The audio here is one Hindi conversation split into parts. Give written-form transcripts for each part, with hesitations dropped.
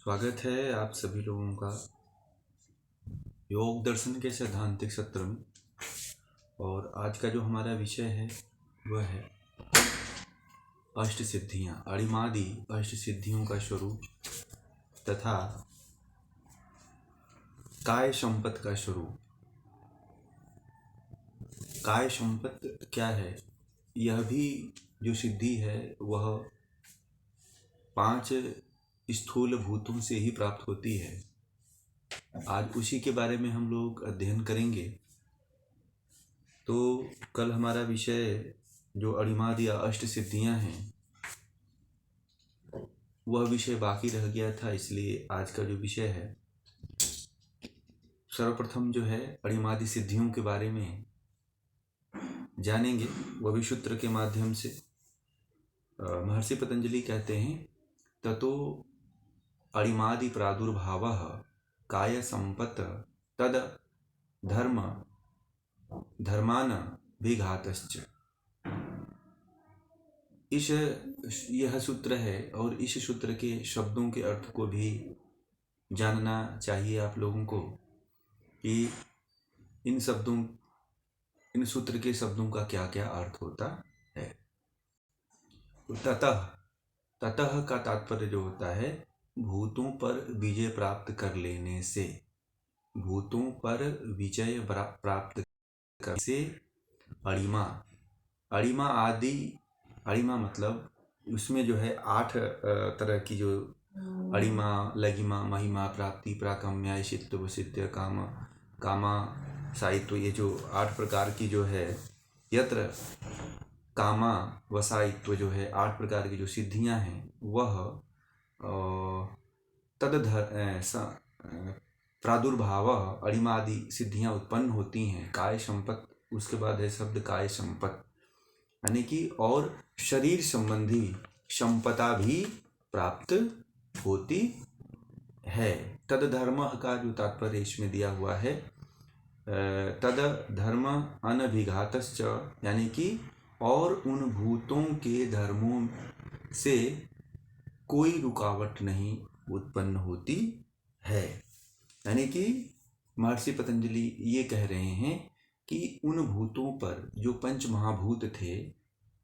स्वागत है आप सभी लोगों का योग दर्शन के सैद्धांतिक सत्र में। और आज का जो हमारा विषय है वह है अष्ट सिद्धियाँ, अणिमादि अष्ट सिद्धियों का स्वरूप तथा काय संपत्ति का स्वरूप। काय संपत्ति क्या है? यह भी जो सिद्धि है वह 5 स्थूल भूतों से ही प्राप्त होती है। आज उसी के बारे में हम लोग अध्ययन करेंगे। तो कल हमारा विषय जो अणिमादि या अष्ट सिद्धियां हैं वह विषय बाकी रह गया था, इसलिए आज का जो विषय है सर्वप्रथम जो है अणिमादि सिद्धियों के बारे में जानेंगे, वह भी सूत्र के माध्यम से। महर्षि पतंजलि कहते हैं ततो अणिमादि प्रादुर्भावः काय संपत् तद धर्मान विघातश्च। यह सूत्र है और इस सूत्र के शब्दों के अर्थ को भी जानना चाहिए आप लोगों को कि इन सूत्र के शब्दों का क्या क्या अर्थ होता है। ततः का तात्पर्य जो होता है भूतों पर विजय प्राप्त कर लेने से, भूतों पर विजय प्राप्त करने से अणिमा आदि। अणिमा मतलब उसमें जो है 8 तरह की जो अणिमा, लघिमा, महिमा, प्राप्ति, प्राकम्य, ऐशित्व, वसित्व, कामा साहित्व, ये जो 8 प्रकार की जो है यत्र कामा वसायित्व जो है 8 प्रकार की जो सिद्धियां हैं वह प्रादुर्भाव अणिमादि सिद्धियां उत्पन्न होती हैं। काय संपत्, उसके बाद है शब्द काय संपत्, यानी कि और शरीर संबंधी संपदा भी प्राप्त होती है। तद धर्म का जो तात्पर्य इसमें दिया हुआ है तद धर्म अनभिघातश्च, यानी कि और उन भूतों के धर्मों से कोई रुकावट नहीं उत्पन्न होती है। यानी कि महर्षि पतंजलि ये कह रहे हैं कि उन भूतों पर जो पंच महाभूत थे,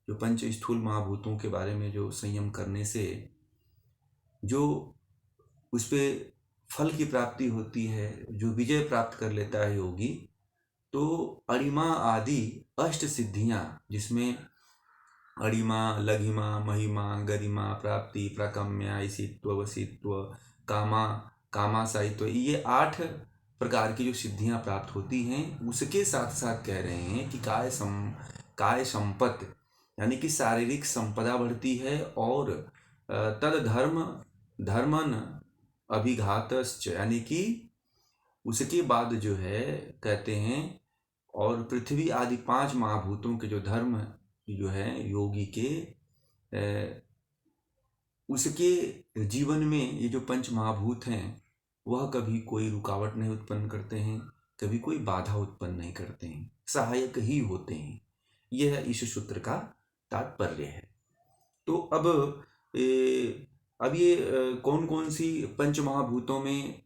जो पंच स्थूल महाभूतों के बारे में जो संयम करने से जो उस पर फल की प्राप्ति होती है, जो विजय प्राप्त कर लेता है योगी, तो अणिमा आदि अष्ट सिद्धियां, जिसमें अणिमा, लघिमा, महिमा, गरिमा, प्राप्ति, प्राकम्य, ऐशित्व, वसित्व, कामा साहित्व, ये 8 प्रकार की जो सिद्धियां प्राप्त होती हैं, उसके साथ साथ कह रहे हैं कि काय संपत्ति, यानी कि शारीरिक संपदा बढ़ती है और तद धर्मन अभिघातश्च, यानी कि उसके बाद जो है कहते हैं और पृथ्वी आदि 5 महाभूतों के जो धर्म जो है योगी के उसके जीवन में ये जो पंच महाभूत हैं वह कभी कोई रुकावट नहीं उत्पन्न करते हैं, कभी कोई बाधा उत्पन्न नहीं करते हैं, सहायक ही होते हैं। यह इस सूत्र का तात्पर्य है। तो अब ये कौन कौन सी पंच महाभूतों में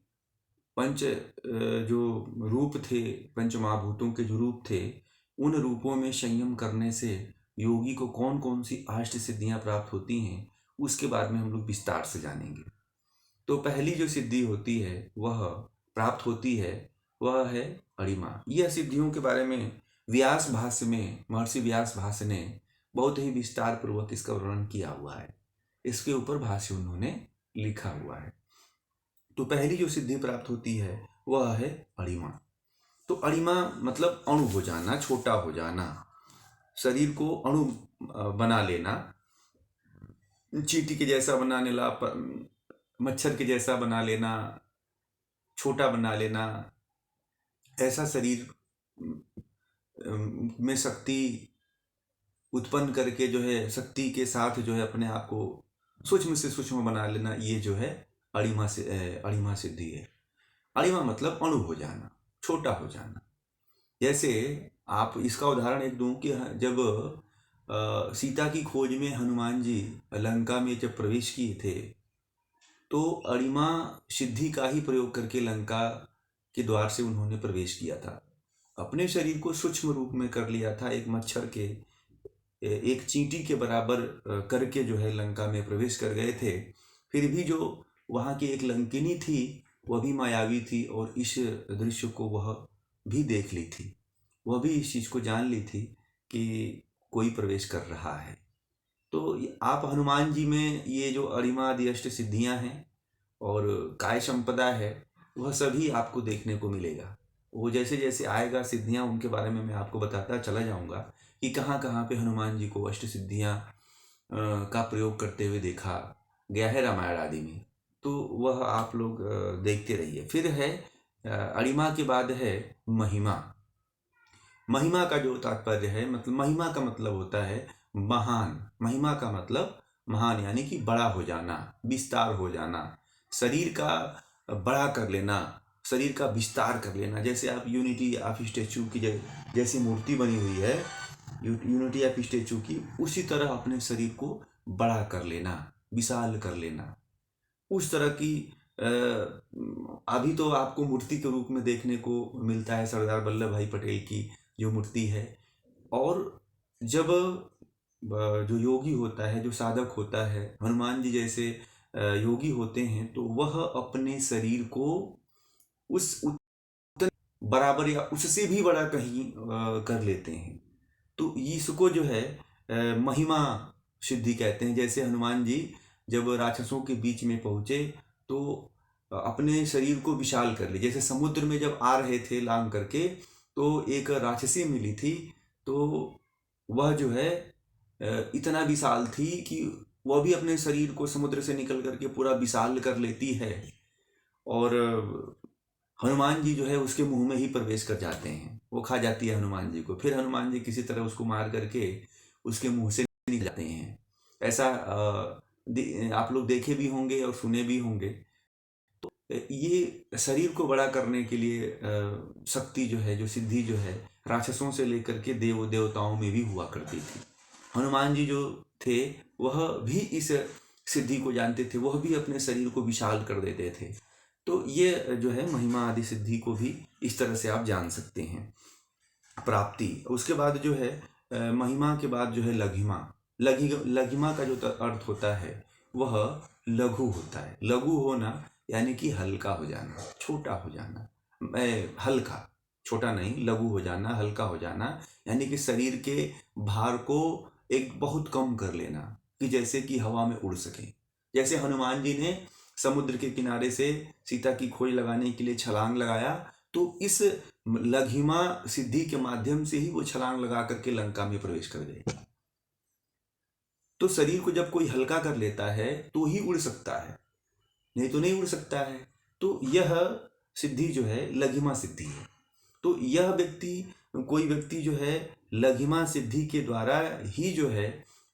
जो रूप थे, पंच महाभूतों के जो रूप थे, उन रूपों में संयम करने से योगी को कौन कौन सी अष्ट सिद्धियां प्राप्त होती हैं, उसके बारे में हम लोग विस्तार से जानेंगे। तो पहली जो सिद्धि होती है वह प्राप्त होती है वह है अणिमा। यह सिद्धियों के बारे में व्यास भाष्य में महर्षि व्यास भाष्य ने बहुत ही विस्तार पूर्वक इसका वर्णन किया हुआ है, इसके ऊपर भाष्य उन्होंने लिखा हुआ है। तो पहली जो सिद्धि प्राप्त होती है वह है अणिमा। तो अणिमा मतलब अणु हो जाना, छोटा हो जाना, शरीर को अणु बना लेना, चींटी के जैसा बना लेना, मच्छर के जैसा बना लेना, छोटा बना लेना, ऐसा शरीर में शक्ति उत्पन्न करके जो है शक्ति के साथ जो है अपने आप को सूक्ष्म से सूक्ष्म बना लेना, ये जो है अणिमा सिद्धि है। अणिमा मतलब अणु हो जाना, छोटा हो जाना। जैसे आप इसका उदाहरण एक दूं कि जब सीता की खोज में हनुमान जी लंका में जब प्रवेश किए थे तो अणिमा सिद्धि का ही प्रयोग करके लंका के द्वार से उन्होंने प्रवेश किया था। अपने शरीर को सूक्ष्म रूप में कर लिया था, एक मच्छर के एक चींटी के बराबर करके जो है लंका में प्रवेश कर गए थे। फिर भी जो वहाँ की एक लंकिनी थी वह भी मायावी थी और इस दृश्य को वह भी देख ली थी, वह भी इस चीज़ को जान ली थी कि कोई प्रवेश कर रहा है। तो आप हनुमान जी में ये जो अणिमा आदि अष्ट सिद्धियाँ हैं और काय संपदा है वह सभी आपको देखने को मिलेगा। वो जैसे जैसे आएगा सिद्धियाँ उनके बारे में मैं आपको बताता चला जाऊंगा कि कहाँ कहाँ पे हनुमान जी को अष्ट सिद्धियाँ का प्रयोग करते हुए देखा गया है रामायण आदि में। तो वह आप लोग देखते रहिए। फिर है अणिमा के बाद है महिमा। महिमा का जो तात्पर्य है, मतलब महिमा का मतलब होता है महान। महिमा का मतलब महान यानी कि बड़ा हो जाना, विस्तार हो जाना, शरीर का बड़ा कर लेना, शरीर का विस्तार कर लेना। जैसे आप यूनिटी ऑफ स्टैचू की जैसी मूर्ति बनी हुई है, यूनिटी ऑफ स्टैचू की, उसी तरह अपने शरीर को बड़ा कर लेना, विशाल कर लेना, उस तरह की अभी तो आपको मूर्ति के रूप में देखने को मिलता है सरदार वल्लभ भाई पटेल की जो मूर्ति है। और जब जो योगी होता है, जो साधक होता है, हनुमान जी जैसे योगी होते हैं, तो वह अपने शरीर को उस बराबर या उससे भी बड़ा कहीं कर लेते हैं। तो इसको जो है महिमा सिद्धि कहते हैं। जैसे हनुमान जी जब राक्षसों के बीच में पहुंचे तो अपने शरीर को विशाल कर लिए। जैसे समुद्र में जब आ रहे थे लांग करके तो एक राक्षसी मिली थी, तो वह जो है इतना विशाल थी कि वह भी अपने शरीर को समुद्र से निकल करके पूरा विशाल कर लेती है और हनुमान जी जो है उसके मुंह में ही प्रवेश कर जाते हैं, वो खा जाती है हनुमान जी को। फिर हनुमान जी किसी तरह उसको मार करके उसके मुंह से निकल जाते हैं। ऐसा आप लोग देखे भी होंगे और सुने भी होंगे। तो ये शरीर को बड़ा करने के लिए शक्ति जो है, जो सिद्धि जो है, राक्षसों से लेकर के देवताओं में भी हुआ करती थी। हनुमान जी जो थे वह भी इस सिद्धि को जानते थे, वह भी अपने शरीर को विशाल कर देते थे। तो ये जो है महिमा आदि सिद्धि को भी इस तरह से आप जान सकते हैं, प्राप्ति। उसके बाद जो है महिमा के बाद जो है लघिमा। लघिमा का जो अर्थ होता है वह लघु होता है। लघु होना यानी कि हल्का हो जाना, छोटा हो जाना, हल्का, छोटा नहीं, लघु हो जाना, हल्का हो जाना, यानी कि शरीर के भार को एक बहुत कम कर लेना कि जैसे कि हवा में उड़ सके। जैसे हनुमान जी ने समुद्र के किनारे से सीता की खोज लगाने के लिए छलांग लगाया, तो इस लघिमा सिद्धि के माध्यम से ही वो छलांग लगा करके लंका में प्रवेश कर गए। तो शरीर को जब कोई हल्का कर लेता है तो ही उड़ सकता है, नहीं तो नहीं उड़ सकता है। तो यह सिद्धि जो है लघिमा सिद्धि है। तो यह व्यक्ति, कोई व्यक्ति जो है लघिमा सिद्धि के द्वारा ही जो है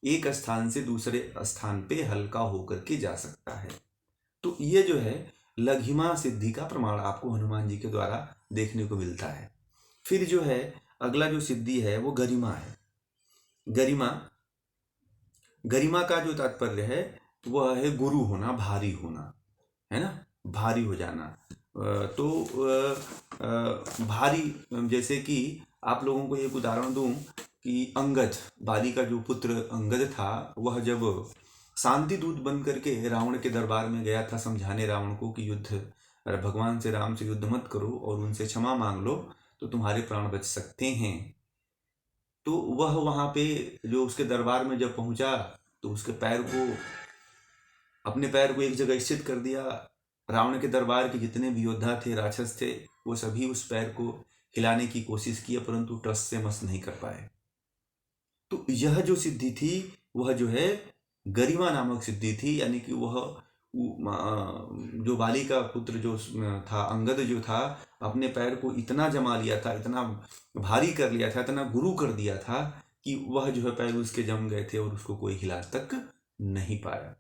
एक स्थान से दूसरे स्थान पे हल्का होकर के जा सकता है। तो ये जो है लघिमा सिद्धि का प्रमाण आपको हनुमान जी के द्वारा देखने को मिलता है। फिर जो है अगला जो सिद्धि है वो गरिमा है। गरिमा, गरिमा का जो तात्पर्य है वह है गुरु होना, भारी होना, है ना, भारी हो जाना। तो भारी, जैसे कि आप लोगों को एक उदाहरण दूं कि अंगद, बाली का जो पुत्र अंगद था, वह जब शांति दूत बन करके रावण के दरबार में गया था समझाने रावण को कि युद्ध, भगवान से, राम से युद्ध मत करो और उनसे क्षमा मांग लो तो तुम्हारे प्राण बच सकते हैं। तो वह वहां पे जो उसके दरबार में जब पहुंचा तो उसके पैर को, अपने पैर को एक जगह स्थित कर दिया। रावण के दरबार के जितने भी योद्धा थे, राक्षस थे, वो सभी उस पैर को हिलाने की कोशिश किए परंतु टस से मस नहीं कर पाए। तो यह जो सिद्धि थी वह जो है गरिमा नामक सिद्धि थी, यानी कि वह जो बाली का पुत्र जो था अंगद जो था, अपने पैर को इतना जमा लिया था, इतना भारी कर लिया था, इतना गुरु कर दिया था कि वह जो है पैर उसके जम गए थे और उसको कोई हिला तक नहीं पाया।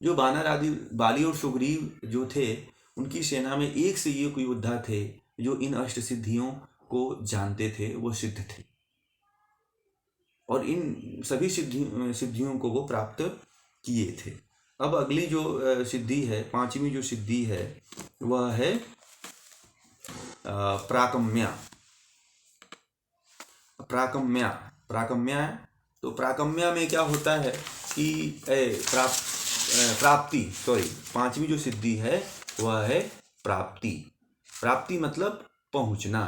जो वानर आदि बाली और सुग्रीव जो थे, उनकी सेना में एक से एक योद्धा थे जो इन अष्ट सिद्धियों को जानते थे, वो सिद्ध थे और इन सभी सिद्धियों को वो प्राप्त किए थे। अब अगली जो सिद्धि है, पांचवी जो सिद्धि है, वह है प्राकम्या। प्राकम्या प्राकम्या तो प्राकम्या में क्या होता है कि प्राप्ति, सॉरी, पांचवी जो सिद्धि है वह है प्राप्ति। प्राप्ति मतलब पहुंचना।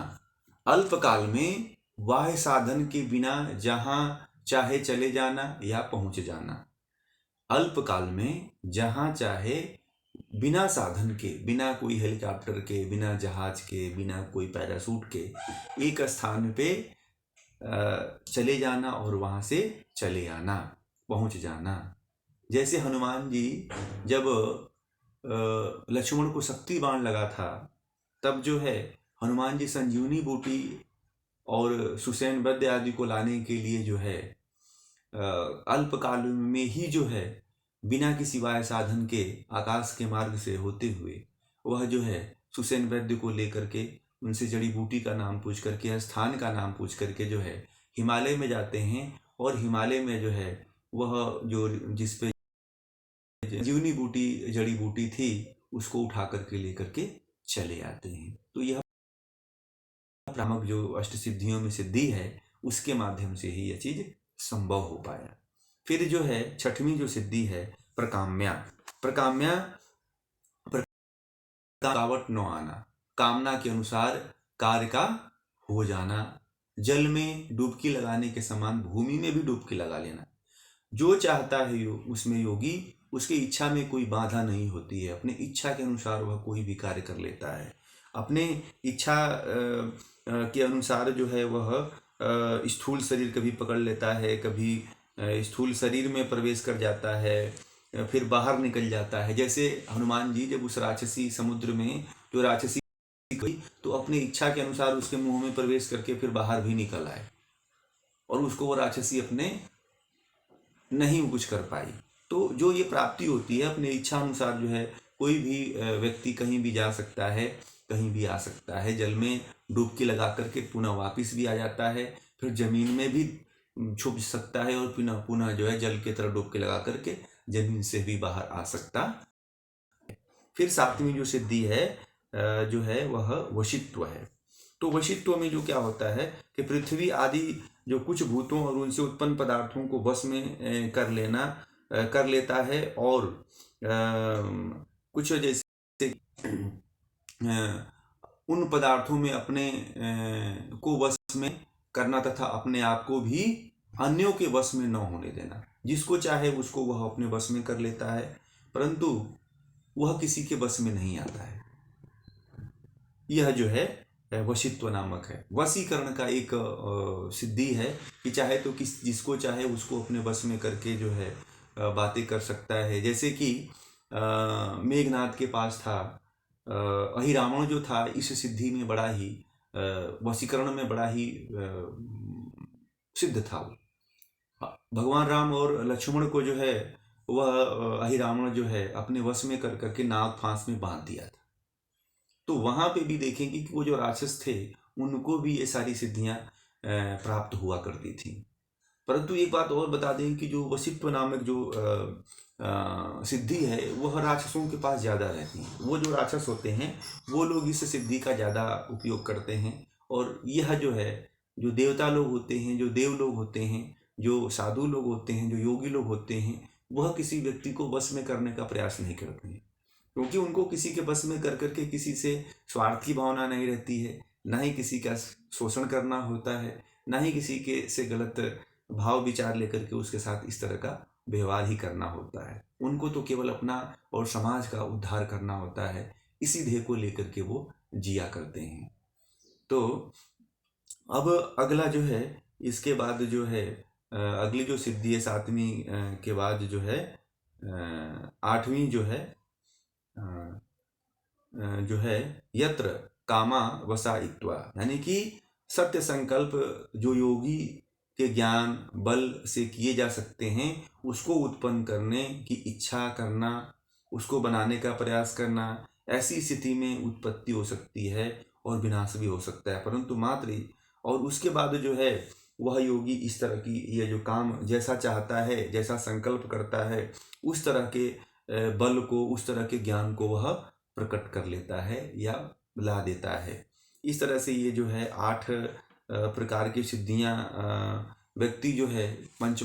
अल्पकाल में बाह्य साधन के बिना जहां चाहे चले जाना या पहुंच जाना। अल्पकाल में जहां चाहे बिना साधन के, बिना कोई हेलीकॉप्टर के, बिना जहाज के, बिना कोई पैराशूट के एक स्थान पे चले जाना और वहां से चले आना, पहुंच जाना। जैसे हनुमान जी जब लक्ष्मण को शक्ति बाण लगा था, तब जो है हनुमान जी संजीवनी बूटी और सुसैन वैद्य आदि को लाने के लिए जो है अल्पकाल में ही जो है बिना किसी वाय साधन के आकाश के मार्ग से होते हुए वह जो है सुसैन वैद्य को लेकर के उनसे जड़ी बूटी का नाम पूछ करके, स्थान का नाम पूछ करके जो है हिमालय में जाते हैं और हिमालय में जो है वह जो जिस पे जीवनी बूटी जड़ी बूटी थी उसको उठा करके लेकर के चले आते हैं। तो यह भ्रामक जो अष्ट सिद्धियों में सिद्धि है उसके माध्यम से ही यह चीज संभव हो पाया। फिर जो है छठवीं जो सिद्धि है प्रकाम्या। प्रकाम्या रुकावट न आना, कामना के अनुसार कार्य का हो जाना। जल में डुबकी लगाने के समान भूमि में भी डुबकी लगा लेना। जो चाहता है उसमें योगी, उसकी इच्छा में कोई बाधा नहीं होती है। अपने इच्छा के अनुसार वह कोई भी कार्य कर लेता है। अपने इच्छा के अनुसार जो है वह स्थूल शरीर कभी पकड़ लेता है, कभी स्थूल शरीर में प्रवेश कर जाता है, फिर बाहर निकल जाता है। जैसे हनुमान जी जब उस राक्षसी समुद्र में जो राक्षसी गई तो अपनी इच्छा के अनुसार उसके मुंह में प्रवेश करके फिर बाहर भी निकल आए और उसको वो राक्षसी अपने नहीं कुछ कर पाई। तो जो ये प्राप्ति होती है अपने इच्छा अनुसार जो है कोई भी व्यक्ति कहीं भी जा सकता है, कहीं भी आ सकता है। जल में डुबकी लगा करके पुनः वापस भी आ जाता है, फिर जमीन में भी छुप सकता है और पुनः पुनः जो है जल की तरफ डुबकी लगा करके जमीन से भी बाहर आ सकता। फिर सातवीं जो सिद्धि है जो है वह वशित्व है। तो वशित्व में जो क्या होता है कि पृथ्वी आदि जो कुछ भूतों और उनसे उत्पन्न पदार्थों को वश में कर लेता है और कुछ जैसे उन पदार्थों में अपने को वश में करना तथा अपने आप को भी अन्यों के वश में न होने देना। जिसको चाहे उसको वह अपने वश में कर लेता है, परंतु वह किसी के वश में नहीं आता है। यह जो है वशित्व नामक है। वशीकरण का एक सिद्धि है कि चाहे तो जिसको चाहे उसको अपने वश में करके जो है बातें कर सकता है। जैसे कि मेघनाथ के पास था अहिरावण जो था, इस सिद्धि में बड़ा ही वशीकरण में बड़ा ही सिद्ध था। भगवान राम और लक्ष्मण को जो है वह अहिरावण जो है अपने वश में कर करके नाग फांस में बांध दिया था। तो वहां पे भी देखेंगे कि वो जो राक्षस थे उनको भी ये सारी सिद्धियां प्राप्त हुआ करती थी। परंतु एक बात और बता दें कि जो वशित्व नामक जो सिद्धि है वह राक्षसों के पास ज़्यादा रहती है। वो जो राक्षस होते हैं वो लोग इस सिद्धि का ज़्यादा उपयोग करते हैं। और यह जो है जो देवता लोग होते हैं, जो देव लोग होते हैं, जो साधु लोग होते हैं, जो योगी लोग होते हैं, वह किसी व्यक्ति को वश में करने का प्रयास नहीं करते हैं, क्योंकि उनको किसी के बस में कर करके किसी से स्वार्थ की भावना नहीं रहती है, ना ही किसी का शोषण करना होता है, ना ही किसी के से गलत भाव विचार लेकर के उसके साथ इस तरह का व्यवहार ही करना होता है। उनको तो केवल अपना और समाज का उद्धार करना होता है। इसी ध्येय को लेकर के वो जिया करते हैं। तो अब अगला जो है इसके बाद जो है अगली जो सिद्धि है सातवीं के बाद जो है आठवीं जो है यत्र कामा वसायित्वा, यानी कि सत्य संकल्प जो योगी के ज्ञान बल से किए जा सकते हैं उसको उत्पन्न करने की इच्छा करना, उसको बनाने का प्रयास करना। ऐसी स्थिति में उत्पत्ति हो सकती है और विनाश भी हो सकता है, परंतु मात्र और उसके बाद जो है वह योगी इस तरह की यह जो काम जैसा चाहता है, जैसा संकल्प करता है, उस तरह के बल को, उस तरह के ज्ञान को वह प्रकट कर लेता है या ला देता है। इस तरह से ये जो है 8 प्रकार की सिद्धियां व्यक्ति जो है पंच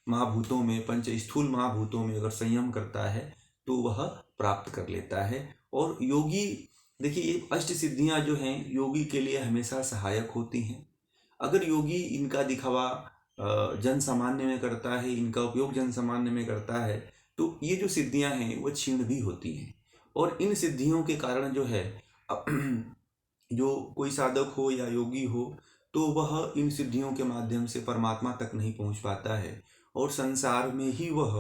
महाभूतों में, पंच स्थूल महाभूतों में अगर संयम करता है तो वह प्राप्त कर लेता है। और योगी, देखिए ये अष्ट सिद्धियां जो हैं योगी के लिए हमेशा सहायक होती हैं। अगर योगी इनका दिखावा जन सामान्य में करता है, इनका उपयोग जन सामान्य में करता है, तो ये जो सिद्धियां हैं वो क्षीण भी होती हैं। और इन सिद्धियों के कारण जो है जो कोई साधक हो या योगी हो तो वह इन सिद्धियों के माध्यम से परमात्मा तक नहीं पहुंच पाता है और संसार में ही वह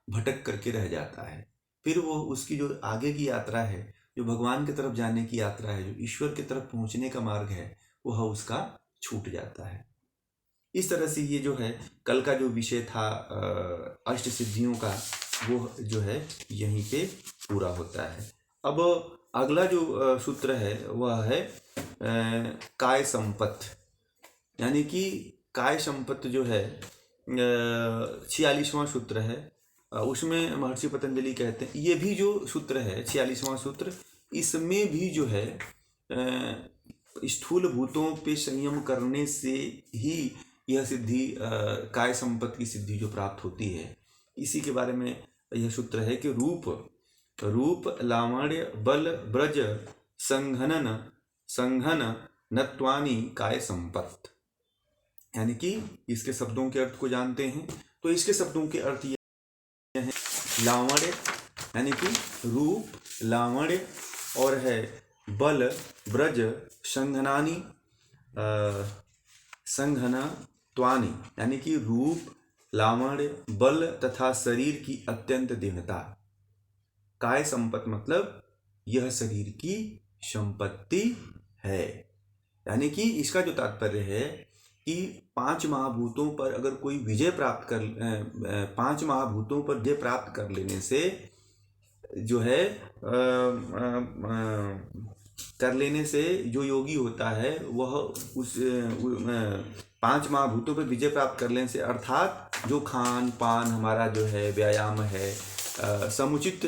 भटक करके रह जाता है। फिर वो उसकी जो आगे की यात्रा है, जो भगवान की तरफ जाने की यात्रा है, जो ईश्वर की तरफ पहुंचने का मार्ग है, वह उसका छूट जाता है। इस तरह से ये जो है कल का जो विषय था अष्ट सिद्धियों का, वो जो है यहीं पे पूरा होता है। अब अगला जो सूत्र है वह है काय संपत्ति, यानी कि काय संपत्ति जो है 46वां सूत्र है। उसमें महर्षि पतंजलि कहते हैं, ये भी जो सूत्र है 46वां सूत्र, इसमें भी जो है स्थूल भूतों पे संयम करने से ही यह सिद्धि काय संपत्ति की सिद्धि जो प्राप्त होती है, इसी के बारे में यह सूत्र है कि रूप लावण्य बल ब्रज संघन नत्वानि काय संपत्ति, यानी कि इसके शब्दों के अर्थ को जानते हैं। तो इसके शब्दों के अर्थ ये हैं, लावण्य यानी कि रूप, लावण्य, और है बल ब्रज संघना त्वानि, यानी कि रूप, लावण्य, बल तथा शरीर की अत्यंत दृढ़ता। काय संपत्ति मतलब यह शरीर की संपत्ति है, यानी कि इसका जो तात्पर्य है कि 5 महाभूतों पर अगर कोई विजय प्राप्त कर 5 महाभूतों पर विजय प्राप्त कर लेने से जो है कर लेने से जो योगी होता है वह उस 5 महाभूतों पर विजय प्राप्त कर लेने से, अर्थात जो खान पान हमारा जो है व्यायाम है, समुचित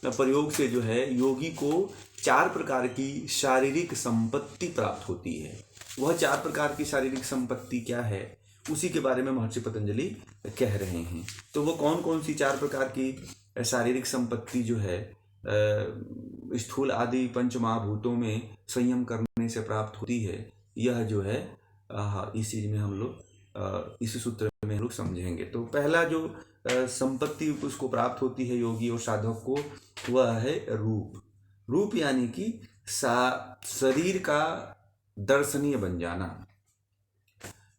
प्रयोग से जो है योगी को 4 प्रकार की शारीरिक संपत्ति प्राप्त होती है। वह 4 प्रकार की शारीरिक संपत्ति क्या है, उसी के बारे में महर्षि पतंजलि कह रहे हैं। तो वो कौन कौन सी 4 प्रकार की शारीरिक संपत्ति जो है स्थूल आदि पंच महाभूतों में संयम करने से प्राप्त होती है, यह जो है इस चीज में हम लोग इस सूत्र में हम लोग समझेंगे। तो पहला जो संपत्ति उसको प्राप्त होती है योगी और साधक को, वह है रूप यानी कि शरीर का दर्शनीय बन जाना,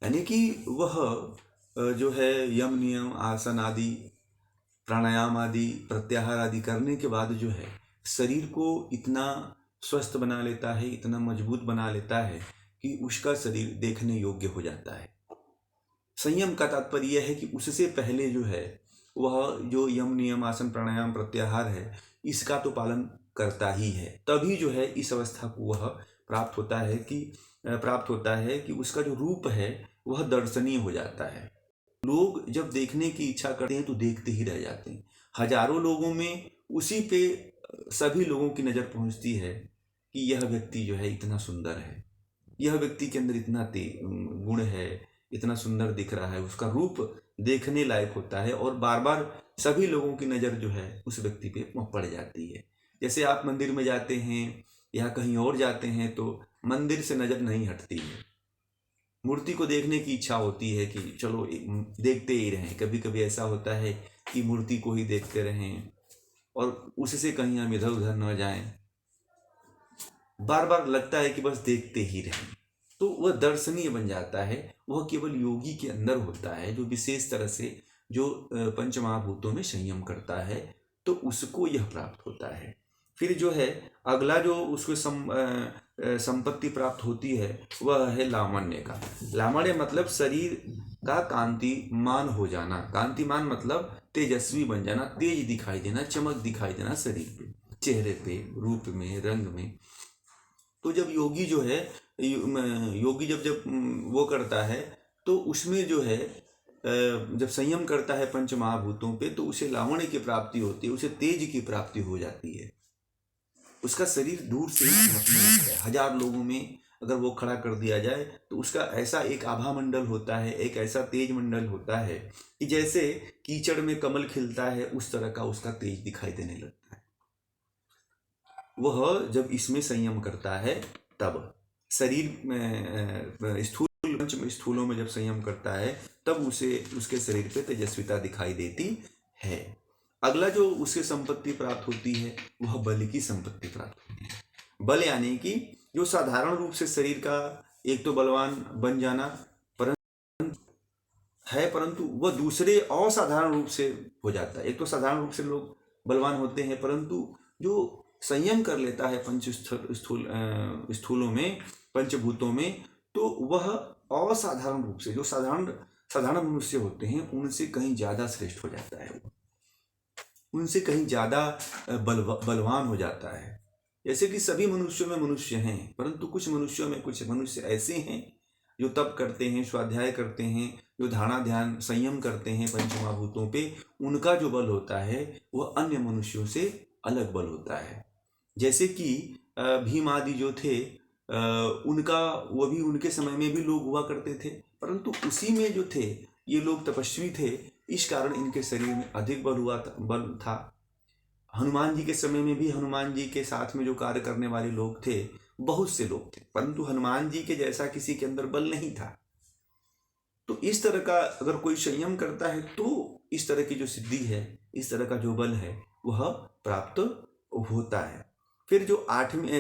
यानी कि वह जो है यम नियम आसन आदि प्राणायाम आदि प्रत्याहार आदि करने के बाद जो है शरीर को इतना स्वस्थ बना लेता है, इतना मजबूत बना लेता है कि उसका शरीर देखने योग्य हो जाता है। संयम का तात्पर्य यह है कि उससे पहले जो है वह जो यम नियम आसन प्राणायाम प्रत्याहार है, इसका तो पालन करता ही है, तभी जो है इस अवस्था को वह प्राप्त होता है कि उसका जो रूप है वह दर्शनीय हो जाता है। लोग जब देखने की इच्छा करते हैं तो देखते ही रह जाते हैं। हजारों लोगों में उसी पे सभी लोगों की नज़र पहुंचती है कि यह व्यक्ति जो है इतना सुंदर है, यह व्यक्ति के अंदर इतना गुण है, इतना सुंदर दिख रहा है, उसका रूप देखने लायक होता है और बार बार सभी लोगों की नज़र जो है उस व्यक्ति पे पड़ जाती है। जैसे आप मंदिर में जाते हैं या कहीं और जाते हैं तो मंदिर से नज़र नहीं हटती है, मूर्ति को देखने की इच्छा होती है कि चलो देखते ही रहें। कभी कभी ऐसा होता है कि मूर्ति को ही देखते रहें और उससे कहीं हम इधर उधर न जाएं, बार बार लगता है कि बस देखते ही रहें, तो वह दर्शनीय बन जाता है। वह केवल योगी के अंदर होता है जो विशेष तरह से जो पंच महाभूतों में संयम करता है, तो उसको यह प्राप्त होता है। फिर जो है अगला जो उसको संपत्ति प्राप्त होती है वह है लावण्य का। लावण्य मतलब शरीर का कांतिमान हो जाना। कांतिमान मतलब तेजस्वी बन जाना, तेज दिखाई देना, चमक दिखाई देना शरीर पे, चेहरे पे, रूप में, रंग में। तो जब योगी जब वो करता है तो उसमें जो है जब संयम करता है पंच महाभूतों पे तो उसे लावण्य की प्राप्ति होती है, उसे तेज की प्राप्ति हो जाती है। उसका शरीर दूर से झपकने लगता है। 1000 लोगों में अगर वो खड़ा कर दिया जाए तो उसका ऐसा एक आभा मंडल होता है, एक ऐसा तेज मंडल होता है कि जैसे कीचड़ में कमल खिलता है उस तरह का उसका तेज दिखाई देने लगता है। वह जब इसमें संयम करता है तब शरीर में स्थूलों में जब संयम करता है तब उसे उसके शरीर पे तेजस्विता दिखाई देती है। अगला जो उसे संपत्ति प्राप्त होती है वह बल की संपत्ति प्राप्त होती है। बल यानी कि जो साधारण रूप से शरीर का एक तो बलवान बन जाना परंतु वह दूसरे असाधारण रूप से हो जाता है। एक तो साधारण रूप से लोग बलवान होते हैं परंतु जो संयम कर लेता है स्थूलों में पंचभूतों में तो वह असाधारण रूप से जो साधारण मनुष्य होते हैं उनसे कहीं ज्यादा श्रेष्ठ हो जाता है, उनसे कहीं ज्यादा बलवान हो जाता है। जैसे कि सभी मनुष्यों में मनुष्य हैं परंतु कुछ मनुष्यों में कुछ मनुष्य ऐसे हैं जो तप करते हैं, स्वाध्याय करते हैं, जो धारणा ध्यान संयम करते हैं पंचमहाभूतों पे, उनका जो बल होता है वह अन्य मनुष्यों से अलग बल होता है। जैसे कि भीम आदि जो थे वो भी उनके समय में भी लोग हुआ करते थे परंतु उसी में जो थे ये लोग तपस्वी थे, इस कारण इनके शरीर में अधिक बल था। हनुमान जी के समय में भी हनुमान जी के साथ में जो कार्य करने वाले लोग थे बहुत से लोग थे परंतु हनुमान जी के जैसा किसी के अंदर बल नहीं था। तो इस तरह का अगर कोई संयम करता है तो इस तरह की जो सिद्धि है, इस तरह का जो बल है वह प्राप्त होता है। फिर जो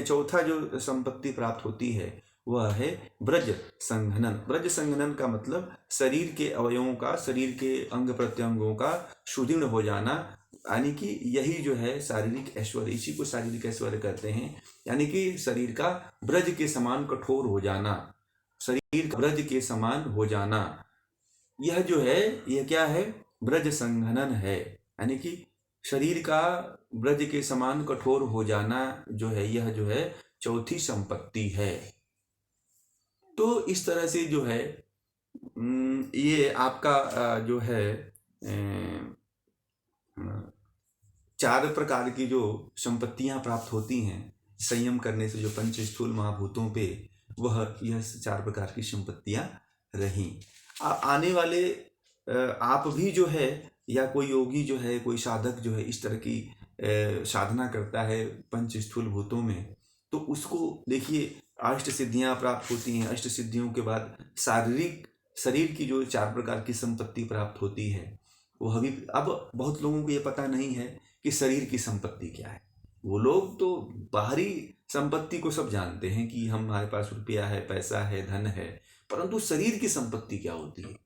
चौथा जो संपत्ति प्राप्त होती है वह है ब्रज संघनन। ब्रज संघनन का मतलब शरीर के अवयवों का, शरीर के अंग प्रत्यंगों का सुदृढ़ हो जाना, यानी कि यही जो है शारीरिक ऐश्वर्य, इसी को शारीरिक ऐश्वर्य कहते हैं। यानी कि शरीर का ब्रज के समान कठोर हो जाना, शरीर का ब्रज के समान हो जाना, यह जो है यह क्या है, ब्रज संघनन है। यानी कि शरीर का ब्रज के समान कठोर हो जाना जो है यह जो है चौथी संपत्ति है। तो इस तरह से जो है ये आपका जो है 4 प्रकार की जो संपत्तियां प्राप्त होती हैं संयम करने से, जो पंच स्थूल महाभूतों पे, वह यह 4 प्रकार की संपत्तियां रही। आने वाले आप भी जो है या कोई योगी जो है, कोई साधक जो है इस तरह की साधना करता है पंच स्थूल भूतों में, तो उसको देखिए अष्ट सिद्धियां प्राप्त होती हैं। अष्ट सिद्धियों के बाद शारीरिक शरीर की जो 4 प्रकार की संपत्ति प्राप्त होती है वह भी। अब बहुत लोगों को ये पता नहीं है कि शरीर की संपत्ति क्या है। वो लोग तो बाहरी संपत्ति को सब जानते हैं कि हमारे पास रुपया है, पैसा है, धन है, परंतु शरीर की संपत्ति क्या होती है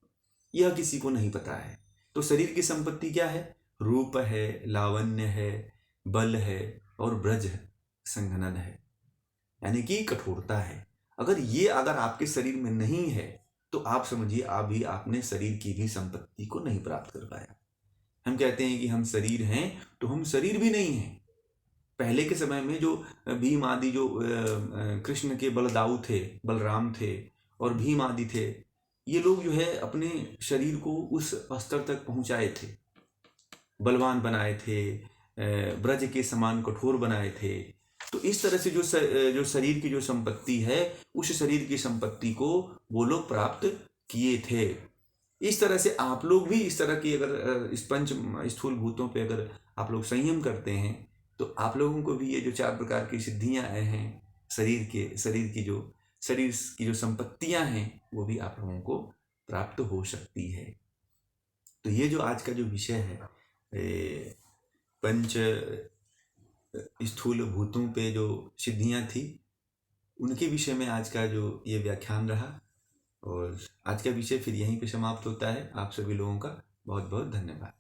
यह किसी को नहीं पता है। तो शरीर की संपत्ति क्या है? रूप है, लावण्य है, बल है और ब्रज संघनन है, यानी कि कठोरता है। अगर आपके शरीर में नहीं है तो आप समझिए आपने शरीर की भी संपत्ति को नहीं प्राप्त कर पाया। हम कहते हैं कि हम शरीर हैं तो हम शरीर भी नहीं हैं। पहले के समय में जो भीम आदि जो कृष्ण के बलदाऊ थे, बलराम थे और भीम आदि थे, ये लोग जो है अपने शरीर को उस स्तर तक पहुंचाए थे, बलवान बनाए थे, ब्रज के समान कठोर बनाए थे। तो इस तरह से जो शरीर की जो संपत्ति है, उस शरीर की संपत्ति को वो लोग प्राप्त किए थे। इस तरह से आप लोग भी इस तरह की अगर इस पंच स्थूल भूतों पे अगर आप लोग संयम करते हैं तो आप लोगों को भी ये जो 4 प्रकार की सिद्धियां हैं, शरीर की जो संपत्तियां हैं वो भी आप लोगों को प्राप्त हो सकती है। तो ये जो आज का जो विषय है पंच स्थूल भूतों पे जो सिद्धियां थी, उनके विषय में आज का जो ये व्याख्यान रहा। और आज का विषय फिर यहीं पे समाप्त होता है। आप सभी लोगों का बहुत बहुत धन्यवाद।